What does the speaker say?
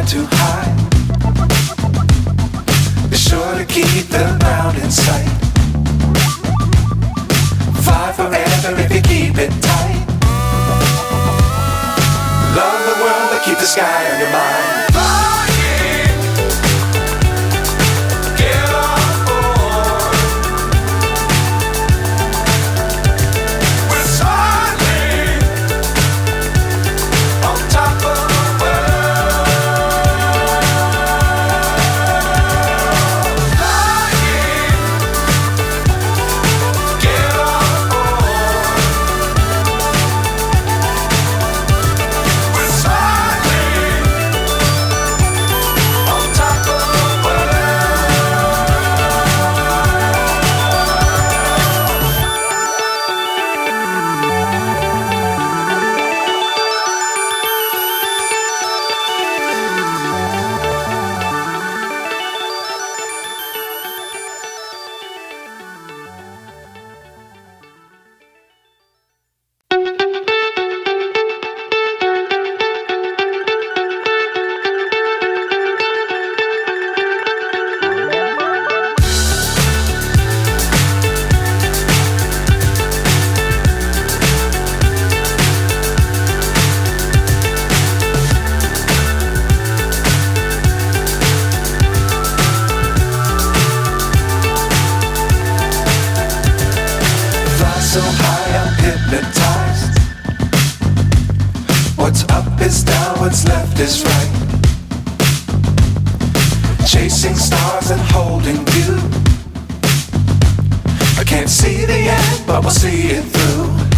fly too high. Be sure to keep the ground in sight. Fly forever if you keep it tight. Love the world but keep the sky on your mind. So high I'm hypnotized. What's up is down, what's left is right. Chasing stars and holding you. I can't see the end, but we'll see it through.